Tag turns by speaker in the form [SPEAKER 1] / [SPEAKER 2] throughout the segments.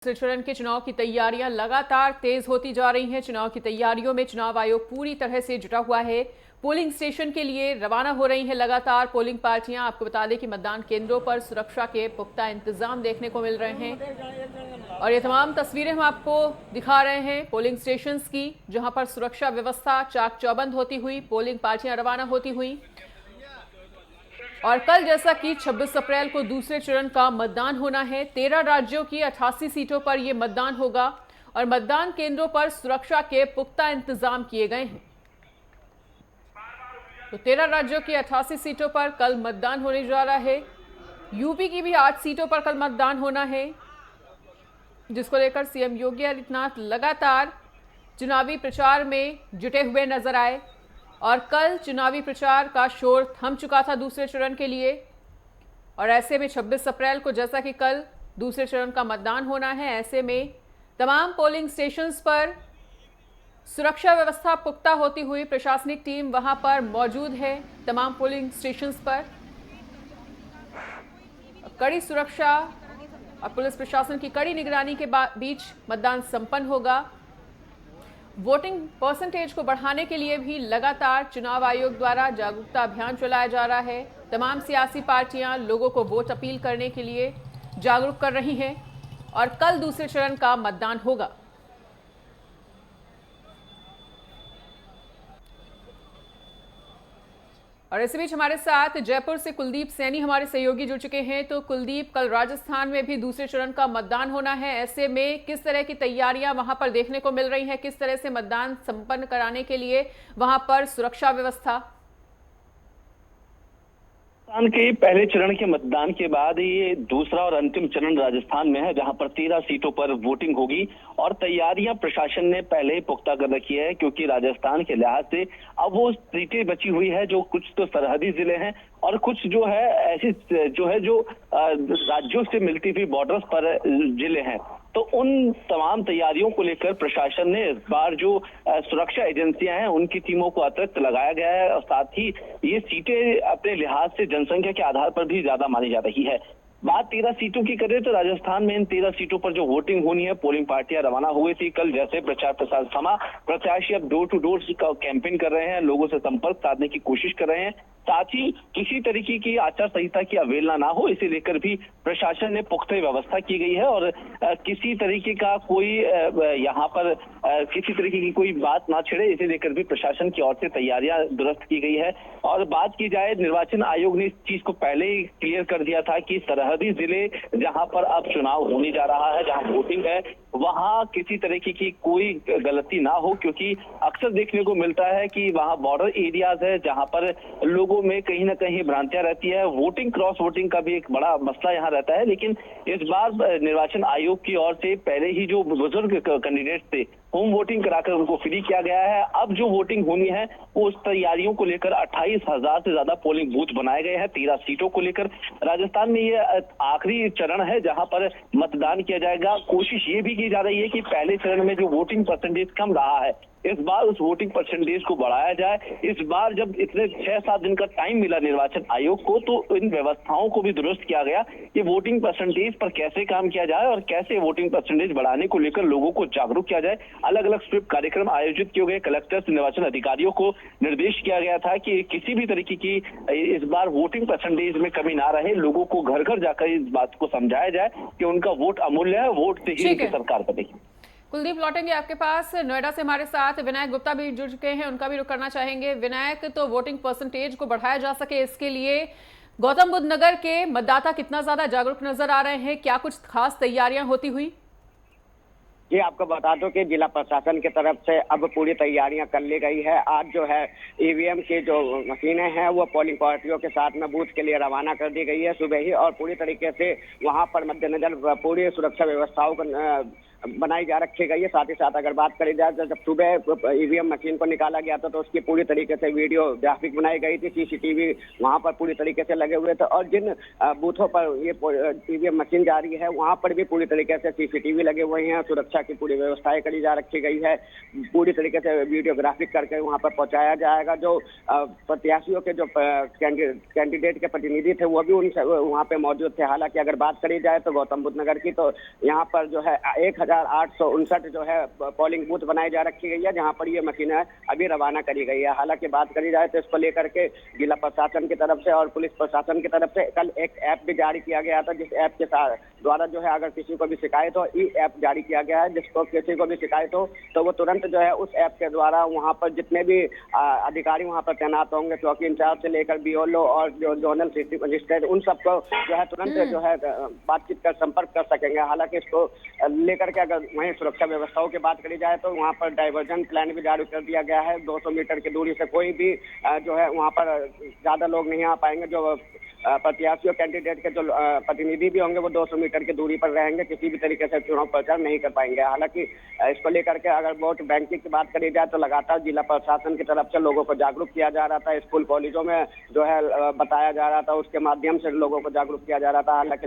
[SPEAKER 1] दूसरे चरण के चुनाव की तैयारियां लगातार तेज होती जा रही हैं। चुनाव की तैयारियों में चुनाव आयोग पूरी तरह से जुटा हुआ है। पोलिंग स्टेशन के लिए रवाना हो रही हैं लगातार पोलिंग पार्टियां। आपको बता दें कि मतदान केंद्रों पर सुरक्षा के पुख्ता इंतजाम देखने को मिल रहे हैं और ये तमाम तस्वीरें हम आपको दिखा रहे हैं पोलिंग स्टेशंस की, जहां पर सुरक्षा व्यवस्था चाक चौबंद होती हुई पोलिंग पार्टियां रवाना होती हुई। और कल जैसा कि 26 अप्रैल को दूसरे चरण का मतदान होना है। 13 राज्यों की 88 सीटों पर यह मतदान होगा और मतदान केंद्रों पर सुरक्षा के पुख्ता इंतजाम किए गए हैं। तो 13 राज्यों की 88 सीटों पर कल मतदान होने जा रहा है। यूपी की भी 8 सीटों पर कल मतदान होना है, जिसको लेकर सीएम योगी आदित्यनाथ लगातार चुनावी प्रचार में जुटे हुए नजर आए और कल चुनावी प्रचार का शोर थम चुका था दूसरे चरण के लिए। और ऐसे में 26 अप्रैल को जैसा कि कल दूसरे चरण का मतदान होना है, ऐसे में तमाम पोलिंग स्टेशंस पर सुरक्षा व्यवस्था पुख्ता होती हुई प्रशासनिक टीम वहां पर मौजूद है। तमाम पोलिंग स्टेशंस पर कड़ी सुरक्षा और पुलिस प्रशासन की कड़ी निगरानी के बीच मतदान संपन्न होगा। वोटिंग परसेंटेज को बढ़ाने के लिए भी लगातार चुनाव आयोग द्वारा जागरूकता अभियान चलाया जा रहा है। तमाम सियासी पार्टियां लोगों को वोट अपील करने के लिए जागरूक कर रही हैं और कल दूसरे चरण का मतदान होगा। और इसी बीच हमारे साथ जयपुर से कुलदीप सैनी हमारे सहयोगी जुड़ चुके हैं। तो कुलदीप, कल राजस्थान में भी दूसरे चरण का मतदान होना है, ऐसे में किस तरह की तैयारियां वहां पर देखने को मिल रही हैं? किस तरह से मतदान संपन्न कराने के लिए वहां पर सुरक्षा व्यवस्था?
[SPEAKER 2] राजस्थान के पहले चरण के मतदान के बाद ये दूसरा और अंतिम चरण राजस्थान में है, जहां पर 13 सीटों पर वोटिंग होगी और तैयारियां प्रशासन ने पहले ही पुख्ता कर रखी है, क्योंकि राजस्थान के लिहाज से अब वो सीटें बची हुई है जो कुछ तो सरहदी जिले हैं और कुछ जो है ऐसी जो राज्यों से मिलती हुई बॉर्डर्स पर जिले हैं। तो उन तमाम तैयारियों को लेकर प्रशासन ने इस बार जो सुरक्षा एजेंसियां हैं उनकी टीमों को अतिरिक्त लगाया गया है और साथ ही ये सीटें अपने लिहाज से जनसंख्या के आधार पर भी ज्यादा मानी जा रही है। बात 13 सीटों की करें तो राजस्थान में इन 13 सीटों पर जो वोटिंग होनी है, पोलिंग पार्टियां रवाना हो गई थी। कल जैसे प्रचार प्रसार थमा, प्रत्याशी अब डोर टू डोर कैंपेन कर रहे हैं, लोगों से संपर्क साधने की कोशिश कर रहे हैं। साथ ही किसी तरीके की आचार संहिता की अवहेलना ना हो, इसे लेकर भी प्रशासन ने पुख्ता व्यवस्था की गई है और किसी तरीके का कोई यहाँ पर किसी तरीके की कोई बात ना छिड़े, इसे लेकर भी प्रशासन की ओर से तैयारियां दुरुस्त की गई है। और बात की जाए, निर्वाचन आयोग ने इस चीज को पहले ही क्लियर कर दिया था कि सरहदी जिले जहां पर अब चुनाव होने जा रहा है, जहां वोटिंग है, वहां किसी तरीके की कोई गलती ना हो, क्योंकि अक्सर देखने को मिलता है कि वहां बॉर्डर एरियाज है जहां पर लोगों में कहीं ना कहीं भ्रांतियां रहती है। वोटिंग क्रॉस वोटिंग का भी एक बड़ा मसला यहाँ रहता है, लेकिन इस बार निर्वाचन आयोग की ओर से पहले ही जो बुजुर्ग कैंडिडेट थे होम वोटिंग कराकर उनको फ्री किया गया है। अब जो वोटिंग होनी है वो उस तैयारियों को लेकर 28,000 से ज्यादा पोलिंग बूथ बनाए गए हैं 13 सीटों को लेकर। राजस्थान में ये आखिरी चरण है जहां पर मतदान किया जाएगा। कोशिश ये भी की जा रही है कि पहले चरण में जो वोटिंग परसेंटेज कम रहा है, इस बार उस वोटिंग परसेंटेज को बढ़ाया जाए। इस बार जब इतने 6-7 दिन का टाइम मिला निर्वाचन आयोग को, तो इन व्यवस्थाओं को भी दुरुस्त किया गया कि वोटिंग परसेंटेज पर कैसे काम किया जाए और कैसे वोटिंग परसेंटेज बढ़ाने को लेकर लोगों को जागरूक किया जाए। अलग अलग स्वीप कार्यक्रम आयोजित किए गए, कलेक्टर्स निर्वाचन अधिकारियों को निर्देश किया गया था कि किसी भी तरीके की इस बार वोटिंग परसेंटेज में कमी ना रहे। लोगों को घर घर जाकर इस बात को समझाया जाए कि उनका वोट अमूल्य है, वोट से ही उनकी सरकार बनेगी।
[SPEAKER 1] कुलदीप, लौटेंगे आपके पास। नोएडा से हमारे साथ विनायक गुप्ता भी जुड़ चुके हैं, उनका भी रुख करना चाहेंगे। विनायक, तो वोटिंग परसेंटेज को बढ़ाया जा सके, इसके लिए गौतम बुद्ध नगर के मतदाता कितना ज्यादा जागरूक नजर आ रहे हैं? क्या कुछ खास तैयारियां होती हुई?
[SPEAKER 3] जी, आपको बता दो कि जिला प्रशासन की तरफ से अब पूरी तैयारियां कर ली गई है। आज जो है ईवीएम की जो मशीनें हैं वो पोलिंग पार्टियों के साथ में बूथ के लिए रवाना कर दी गई है सुबह ही, और पूरी तरीके से वहां पर मद्देनजर पूरी सुरक्षा व्यवस्थाओं को बनाई जा रखी गई है। साथ ही साथ अगर बात करी जाए तो जब सुबह ईवीएम मशीन को निकाला गया था तो उसकी पूरी तरीके से वीडियो ग्राफिक बनाई गई थी, सीसीटीवी वहां पर पूरी तरीके से लगे हुए थे और जिन बूथों पर ये ईवीएम मशीन जा रही है वहां पर भी पूरी तरीके से सीसीटीवी लगे हुए हैं, सुरक्षा की पूरी व्यवस्थाएं करी जा रखी गई है। पूरी तरीके से वीडियोग्राफिक करके वहां पर पहुंचाया जाएगा। जो प्रत्याशियों के जो कैंडिडेट के प्रतिनिधि थे वो भी उनसे वहां पे मौजूद थे। हालांकि अगर बात करी जाए तो गौतम बुद्ध नगर की, तो यहाँ पर जो है 1859 जो है पोलिंग बूथ बनाई जा रखी गई है जहाँ पर ये मशीनें अभी रवाना करी गई है। हालांकि बात करी जाए तो इसको लेकर के जिला प्रशासन की तरफ से और पुलिस प्रशासन की तरफ से कल एक ऐप भी जारी किया गया था, जिस ऐप के साथ द्वारा जो है अगर किसी को भी शिकायत हो, ई ऐप जारी किया गया है जिसको किसी को भी शिकायत हो तो वो तुरंत जो है उस ऐप के द्वारा वहाँ पर जितने भी अधिकारी वहाँ पर तैनात होंगे, चौकी इंचार्ज से लेकर बीओएलओ और जो जोनल सिटी मजिस्ट्रेट, उन सबको जो है तुरंत जो है बातचीत कर संपर्क कर सकेंगे। हालांकि इसको लेकर के अगर वहीं सुरक्षा व्यवस्थाओं की बात करी जाए तो वहाँ पर डाइवर्जन प्लान भी जारी कर दिया गया है। 200 मीटर की दूरी से कोई भी जो है वहाँ पर ज्यादा लोग नहीं आ पाएंगे। जो प्रत्याशियों कैंडिडेट के जो प्रतिनिधि भी होंगे वो 200 मीटर की दूरी पर रहेंगे, किसी भी तरीके से चुनाव प्रचार नहीं कर पाएंगे। हालांकि इसको लेकर के अगर वोट बैंकिंग की बात करी जाए तो लगातार जिला प्रशासन की तरफ से लोगों को जागरूक किया जा रहा था। स्कूल कॉलेजों में जो है बताया जा रहा था, उसके माध्यम से लोगों को जागरूक किया जा रहा था। हालांकि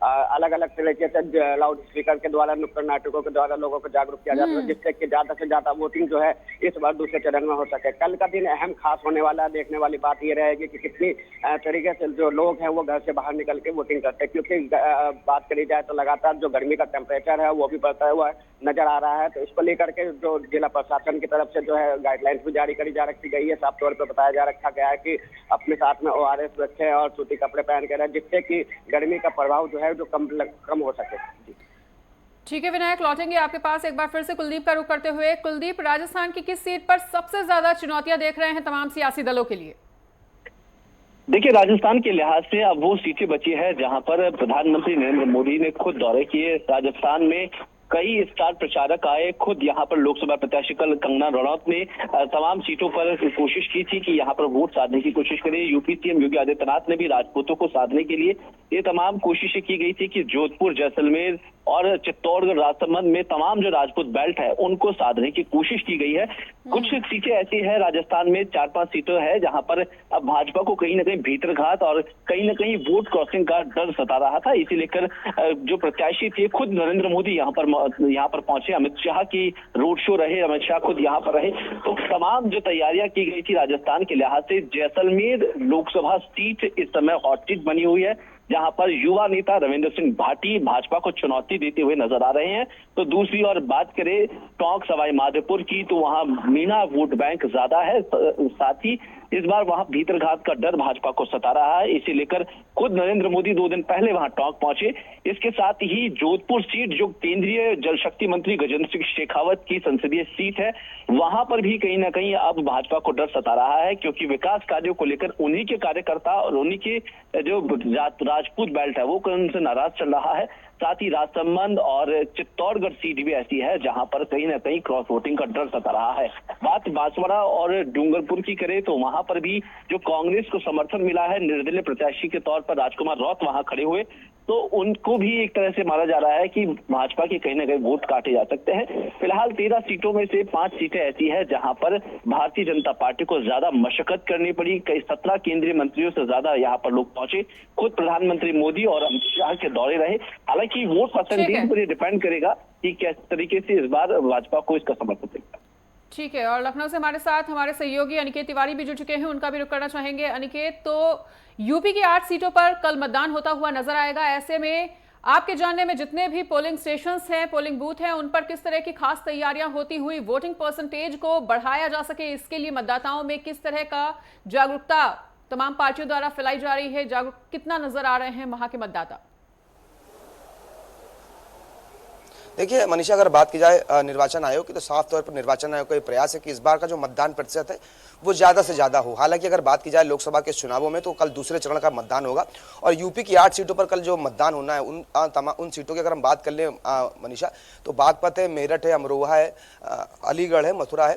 [SPEAKER 3] अलग अलग तरीके से लाउड स्पीकर के द्वारा, नुक्कड़ नाटकों के द्वारा लोगों को जागरूक किया जाता है, जिससे कि ज्यादा से ज्यादा वोटिंग जो है इस बार दूसरे चरण में हो सके। कल का दिन अहम खास होने वाला है। देखने वाली बात ये रहेगी कि कितनी तरीके से जो लोग हैं वो घर से बाहर निकल के वोटिंग करते हैं, क्योंकि बात करी जाए तो लगातार जो गर्मी का टेम्परेचर है वो भी बढ़ता हुआ नजर आ रहा है। तो इसको लेकर के जो जिला प्रशासन की तरफ से जो है गाइडलाइंस भी जारी करी जा रखी गई है। साफ तौर पर बताया जा रखा गया है कि अपने साथ में ORS रखें और सूती कपड़े पहन के रहें, जिससे कि गर्मी का प्रभाव जो है जो कम हो सके।
[SPEAKER 1] ठीक है विनायक, लौटेंगे आपके पास एक बार फिर से कुलदीप का रुख करते हुए। कुलदीप, राजस्थान की किस सीट पर सबसे ज्यादा चुनौतियां देख रहे हैं तमाम सियासी दलों के लिए?
[SPEAKER 2] देखिए, राजस्थान के लिहाज से अब वो सीटें बची है जहां पर प्रधानमंत्री नरेंद्र मोदी ने खुद दौरे किए। राजस्थान में कई स्टार प्रचारक आए, खुद यहाँ पर लोकसभा प्रत्याशी कल कंगना रनौत ने तमाम सीटों पर कोशिश की थी कि यहाँ पर वोट साधने की कोशिश करें। यूपी सीएम योगी आदित्यनाथ ने भी राजपूतों को साधने के लिए ये तमाम कोशिशें की गई थी कि जोधपुर, जैसलमेर और चित्तौड़गढ़, राजसमंद में तमाम जो राजपूत बेल्ट है उनको साधने की कोशिश की गई है। कुछ सीटें ऐसी है राजस्थान में, 4-5 सीटें है जहां पर अब भाजपा को कहीं ना कहीं भीतरघात और कहीं ना कहीं वोट क्रॉसिंग का डर सता रहा था। इसी लेकर जो प्रत्याशी थे, खुद नरेंद्र मोदी यहाँ पर पहुंचे। अमित शाह की रोड शो रहे, अमित शाह खुद यहाँ पर रहे। तो तमाम जो तैयारियां की गई थी राजस्थान के लिहाज से, जैसलमेर लोकसभा सीट इस समय हॉट सीट बनी हुई है जहां पर युवा नेता रविंद्र सिंह भाटी भाजपा को चुनौती देते हुए नजर आ रहे हैं। तो दूसरी ओर बात करें टोंक सवाई माधोपुर की, तो वहां मीना वोट बैंक ज्यादा है। साथ ही इस बार वहां भीतरघात का डर भाजपा को सता रहा है। इसी लेकर खुद नरेंद्र मोदी 2 दिन पहले वहां टोंक पहुंचे। इसके साथ ही जोधपुर सीट, जो केंद्रीय जल शक्ति मंत्री गजेंद्र सिंह शेखावत की संसदीय सीट है, वहां पर भी कहीं ना कहीं अब भाजपा को डर सता रहा है, क्योंकि विकास कार्यों को लेकर उन्हीं के कार्यकर्ता और उन्हीं के जो राजपूत बेल्ट है वो उनसे नाराज चल रहा है। साथ ही राजसमंद और चित्तौड़गढ़ सीट भी ऐसी है जहां पर कहीं ना कहीं क्रॉस वोटिंग का डर सता रहा है। बात बांसवाड़ा और डूंगरपुर की करें तो वहां पर भी जो कांग्रेस को समर्थन मिला है, निर्दलीय प्रत्याशी के तौर पर राजकुमार रौत वहां खड़े हुए, तो उनको भी एक तरह से माना जा रहा है कि भाजपा के कहीं ना कहीं वोट काटे जा सकते हैं। फिलहाल 13 सीटों में से 5 सीटें ऐसी है जहां पर भारतीय जनता पार्टी को ज्यादा मशक्कत करनी पड़ी। कई 17 केंद्रीय मंत्रियों से ज्यादा यहाँ पर लोग पहुंचे, खुद प्रधानमंत्री मोदी और अमित शाह के दौरे रहे। हालांकि वोट परसेंटेज पर ये डिपेंड करेगा कि किस तरीके से इस बार भाजपा को इसका समर्थन देगा।
[SPEAKER 1] ठीक है, और लखनऊ से हमारे साथ हमारे सहयोगी अनिकेत तिवारी भी जुड़ चुके हैं, उनका भी रुख करना चाहेंगे। अनिकेत, तो यूपी की 8 सीटों पर कल मतदान होता हुआ नजर आएगा। ऐसे में आपके जानने में जितने भी पोलिंग स्टेशंस हैं, पोलिंग बूथ हैं, उन पर किस तरह की खास तैयारियां होती हुई वोटिंग परसेंटेज को बढ़ाया जा सके, इसके लिए मतदाताओं में किस तरह का जागरूकता तमाम पार्टियों द्वारा फैलाई जा रही है, जागरूक कितना नजर आ रहे हैं वहां के मतदाता?
[SPEAKER 4] देखिए मनीषा, अगर बात की जाए निर्वाचन आयोग की, तो साफ तौर पर निर्वाचन आयोग का ये प्रयास है कि इस बार का जो मतदान प्रतिशत है वो ज़्यादा से ज़्यादा हो। हालांकि अगर बात की जाए लोकसभा के चुनावों में, तो कल दूसरे चरण का मतदान होगा और यूपी की 8 सीटों पर कल जो मतदान होना है उन सीटों की अगर हम बात कर लें मनीषा, तो बागपत है, मेरठ है, अमरोहा है, अलीगढ़ है, मथुरा है,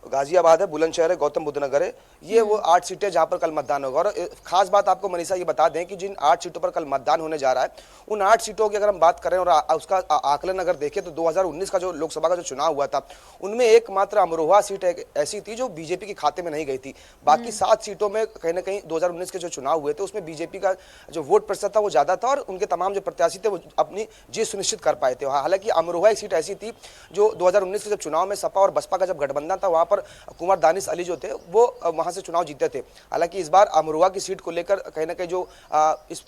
[SPEAKER 4] गाजियाबाद है, बुलंदशहर है, गौतम बुद्ध नगर है, ये वो 8 सीटें जहां पर कल मतदान होगा। और खास बात आपको मनीषा ये बता दें कि जिन 8 सीटों पर कल मतदान होने जा रहा है, उन 8 सीटों की अगर हम बात करें और उसका आकलन अगर देखें तो 2019 का जो लोकसभा का जो चुनाव हुआ था, उनमें एकमात्र अमरोहा सीट ऐसी थी जो बीजेपी के खाते में नहीं गई थी। बाकी 7 सीटों में कहीं ना कहीं 2019 के जो चुनाव हुए थे उसमें बीजेपी का जो वोट प्रतिशत था वो ज्यादा था और उनके तमाम जो प्रत्याशी थे वो अपनी जीत सुनिश्चित कर पाए थे। हालांकि अमरोहा एक सीट ऐसी थी जो 2019 के जब चुनाव में सपा और बसपा का जब गठबंधन था, वहां पर कुमार दानिश अली जो थे वो वहां से चुनाव जीते थे। हालांकि इस बार अमरोहा की सीट को लेकर कहीं ना कहीं जो इस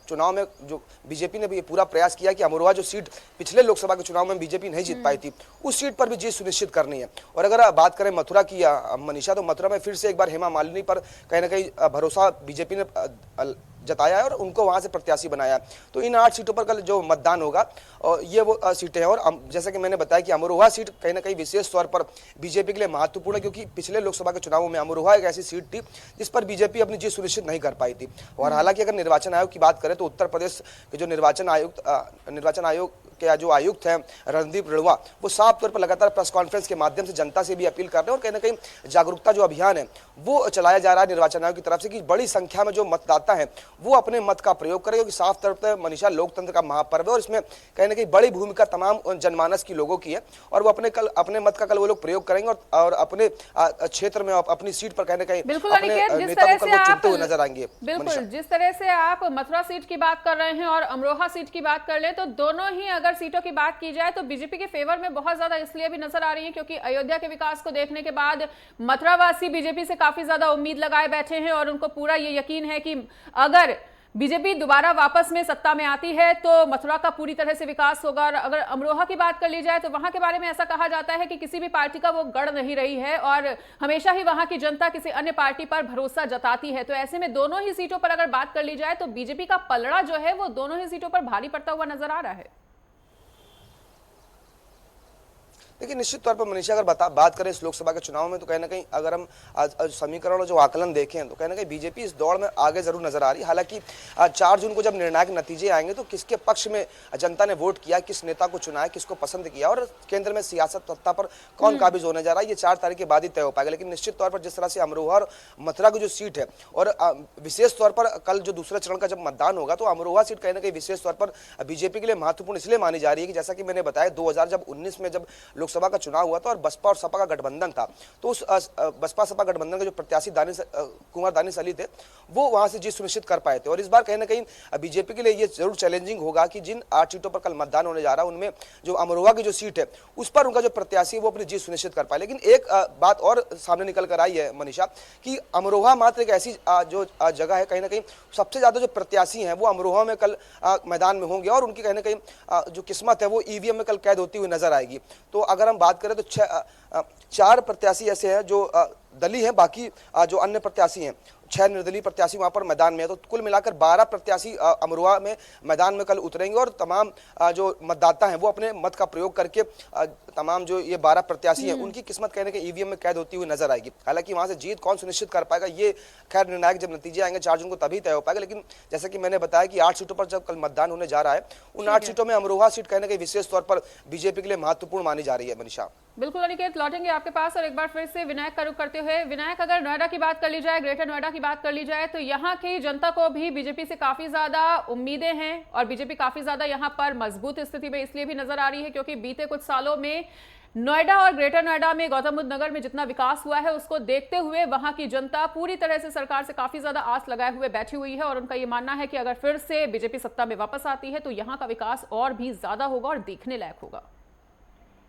[SPEAKER 4] चुनाव में जो बीजेपी ने भी पूरा प्रयास किया कि अमरोहा जो सीट पिछले लोकसभा के चुनाव में बीजेपी नहीं जीत पाई थी, उस सीट पर भी जीत सुनिश्चित करनी है। और अगर बात करें मथुरा की मनीषा, तो मथुरा में फिर से एक बार हेमा मालिनी पर कहीं ना कहीं भरोसा बीजेपी ने जताया है और उनको वहां से प्रत्याशी बनाया। तो इन 8 सीटों पर कल जो मतदान होगा और ये वो सीटें हैं। और जैसा कि मैंने बताया कि अमरोहा सीट कहीं ना कहीं विशेष तौर पर बीजेपी के लिए महत्वपूर्ण है, क्योंकि पिछले लोकसभा के चुनावों में अमरोहा एक ऐसी सीट थी जिस पर बीजेपी अपनी जीत सुनिश्चित नहीं कर पाई थी। और हालांकि अगर निर्वाचन आयोग की बात करें तो उत्तर प्रदेश के जो निर्वाचन आयोग के जो आयुक्त हैं रणदीप रेणुआ, वो साफ तौर पर लगातार प्रेस कॉन्फ्रेंस के माध्यम से जनता से भी अपील कर रहे हैं और कहीं ना कहीं जागरूकता जो अभियान है वो चलाया जा रहा है निर्वाचन आयोग की तरफ से कि बड़ी संख्या में जो मतदाता हैं वो अपने मत का प्रयोग करें, क्योंकि साफ तौर पर मनीषा लोकतंत्र का महापर्व है और इसमें कहीं ना कहीं बड़ी भूमिका तमाम जनमानस की लोगों की है और वो अपने मत का कल वो लोग प्रयोग करेंगे और अपने क्षेत्र में अपनी सीट पर कहीं ना कहीं अपने नेता को चुनते हुए नजर आएंगे।
[SPEAKER 1] बिल्कुल, जिस तरह से आप मथुरा सीट की बात कर रहे हैं और अमरोहा सीट की बात कर ले, तो दोनों ही अगर सीटों की बात की जाए तो बीजेपी के फेवर में बहुत ज्यादा इसलिए भी नजर आ रही है क्योंकि अयोध्या के विकास को देखने के बाद मथुरा वासी बीजेपी से काफी ज्यादा उम्मीद लगाए बैठे हैं और उनको पूरा ये यकीन है कि अगर बीजेपी दोबारा वापस में सत्ता में आती है तो मथुरा का पूरी तरह से विकास होगा। और अगर अमरोहा की बात कर ली जाए तो वहां के बारे में ऐसा कहा जाता है कि किसी भी पार्टी का वो गढ़ नहीं रही है और हमेशा ही वहां की जनता किसी अन्य पार्टी पर भरोसा जताती है। तो ऐसे में दोनों ही सीटों पर अगर बात कर ली जाए तो बीजेपी का पलड़ा जो है वो दोनों ही सीटों पर भारी पड़ता हुआ नजर आ रहा है।
[SPEAKER 4] देखिए, निश्चित तौर पर मनीषा अगर बात करें इस लोकसभा के चुनाव में तो कहीं ना कहीं अगर हम समीकरण और जो आकलन देखें तो कहीं ना कहीं बीजेपी इस दौड़ में आगे जरूर नजर आ रही है। हालांकि 4 जून को जब निर्णायक नतीजे आएंगे तो किसके पक्ष में जनता ने वोट किया, किस नेता को चुना है, किसको पसंद किया और केंद्र में सियासत सत्ता पर कौन काबिज होने जा रहा है, ये 4 तारीख के बाद ही तय हो पाएगा। लेकिन निश्चित तौर पर जिस तरह से अमरोहा और मथुरा की जो सीट है और विशेष तौर पर कल जो दूसरे चरण का जब मतदान होगा तो अमरोहा सीट कहीं ना कहीं विशेष तौर पर बीजेपी के लिए महत्वपूर्ण इसलिए मानी जा रही है कि जैसा कि मैंने बताया 2019 में जब लोकसभा का चुनाव हुआ था और बसपा और सपा का गठबंधन था, तो उस बसपा सपा गठबंधन के जो प्रत्याशी कुमार दानिश अली थे वो वहां से जीत सुनिश्चित कर पाए थे। और इस बार कहीं ना कहीं बीजेपी के लिए ये जरूर चैलेंजिंग होगा कि जिन 8 सीटों पर कल मतदान होने जा रहा है उनमें जो अमरोहा की जो सीट है उस पर उनका जो प्रत्याशी है वो अपनी जीत सुनिश्चित कर पाए। लेकिन एक बात और सामने निकल कर आई है मनीषा कि अमरोहा मात्र एक ऐसी जो जगह है कहीं ना कहीं सबसे ज्यादा जो प्रत्याशी हैं वो अमरोहा में कल मैदान में होंगे और उनकी कहीं ना कहीं जो किस्मत है वो ईवीएम में कल कैद होती हुई नजर आएगी। तो अगर हम बात करें तो 4 प्रत्याशी ऐसे हैं जो दलीय हैं, बाकी जो अन्य प्रत्याशी हैं 6 निर्दलीय प्रत्याशी वहां पर मैदान में है। तो कुल मिलाकर 12 प्रत्याशी अमरोहा में मैदान में कल उतरेंगे और तमाम जो मतदाता हैं वो अपने मत का प्रयोग करके तमाम जो ये 12 प्रत्याशी हैं उनकी किस्मत कहने के ईवीएम में कैद होती हुई नजर आएगी। हालांकि वहां से जीत कौन सुनिश्चित कर पाएगा ये खैर निर्णायक जब नतीजे आएंगे 4 जून को तभी तय हो पाएगा। लेकिन जैसा कि मैंने बताया कि 8 सीटों पर जब कल मतदान होने जा रहा है उन 8 सीटों में अमरोहा सीट कहने के विशेष तौर पर बीजेपी के लिए महत्वपूर्ण मानी जा रही है। मनीषा,
[SPEAKER 1] बिल्कुल अनिकेत, लौटेंगे आपके पास और एक बार फिर से विनायक का रुख करते हुए, विनायक अगर नोएडा की बात कर ली जाए, ग्रेटर नोएडा की बात कर ली जाए तो यहाँ की जनता को भी बीजेपी से काफी ज्यादा उम्मीदें हैं और बीजेपी काफी ज्यादा यहाँ पर मजबूत स्थिति में इसलिए भी नजर आ रही है क्योंकि बीते कुछ सालों में नोएडा और ग्रेटर नोएडा में गौतम बुद्ध नगर में जितना विकास हुआ है उसको देखते हुए वहां की जनता पूरी तरह से सरकार से काफी ज्यादा आस लगाए हुए बैठी हुई है और उनका ये मानना है कि अगर फिर से बीजेपी सत्ता में वापस आती है तो यहाँ का विकास और भी ज्यादा होगा और देखने लायक होगा।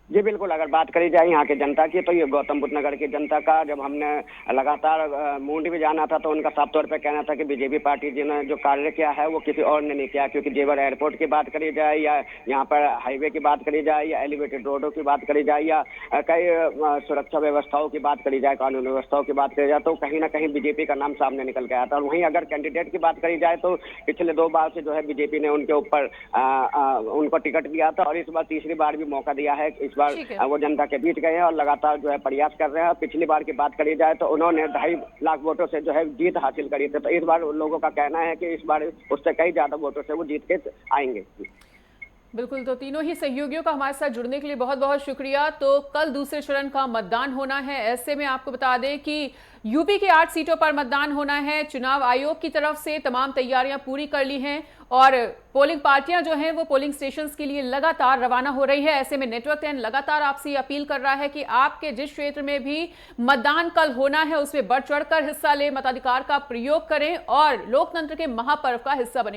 [SPEAKER 3] जी बिल्कुल, अगर बात करी जाए यहाँ के जनता की तो ये गौतम बुद्ध नगर की जनता का जब हमने लगातार मूंडी में जाना था तो उनका साफ तौर पे कहना था कि बीजेपी पार्टी जिन्होंने जो कार्य किया है वो किसी और ने नहीं किया। क्योंकि जेवर एयरपोर्ट की बात करी जाए या यहाँ पर हाईवे की बात करी जाए या एलिवेटेड रोडों की बात करी जाए या कई सुरक्षा व्यवस्थाओं की बात करी जाए, कानून व्यवस्थाओं की बात करी जाए तो कहीं ना कहीं बीजेपी का नाम सामने निकल गया था। और वहीं अगर कैंडिडेट की बात करी जाए तो पिछले 2 बार से जो है बीजेपी ने उनके ऊपर उनको टिकट दिया था और इस बार तीसरी बार भी मौका दिया है। इस बार वो जनता के बीच गए हैं और लगातार जो है प्रयास कर रहे हैं। पिछली बार की बात करी जाए तो उन्होंने 2.5 लाख वोटों से जो है जीत हासिल करी थी, तो इस बार लोगों का कहना है कि इस बार उससे कई ज्यादा वोटों से वो जीत के आएंगे।
[SPEAKER 1] बिल्कुल, तो तीनों ही सहयोगियों का हमारे साथ जुड़ने के लिए बहुत बहुत शुक्रिया। तो कल दूसरे चरण का मतदान होना है, ऐसे में आपको बता दें कि यूपी के 8 सीटों पर मतदान होना है। चुनाव आयोग की तरफ से तमाम तैयारियां पूरी कर ली हैं और पोलिंग पार्टियां जो हैं वो पोलिंग स्टेशंस के लिए लगातार रवाना हो रही है। ऐसे में नेटवर्क 10 लगातार आपसे अपील कर रहा है कि आपके जिस क्षेत्र में भी मतदान कल होना है उसमें बढ़ चढ़कर हिस्सा लें, मताधिकार का प्रयोग करें और लोकतंत्र के महापर्व का हिस्सा बने।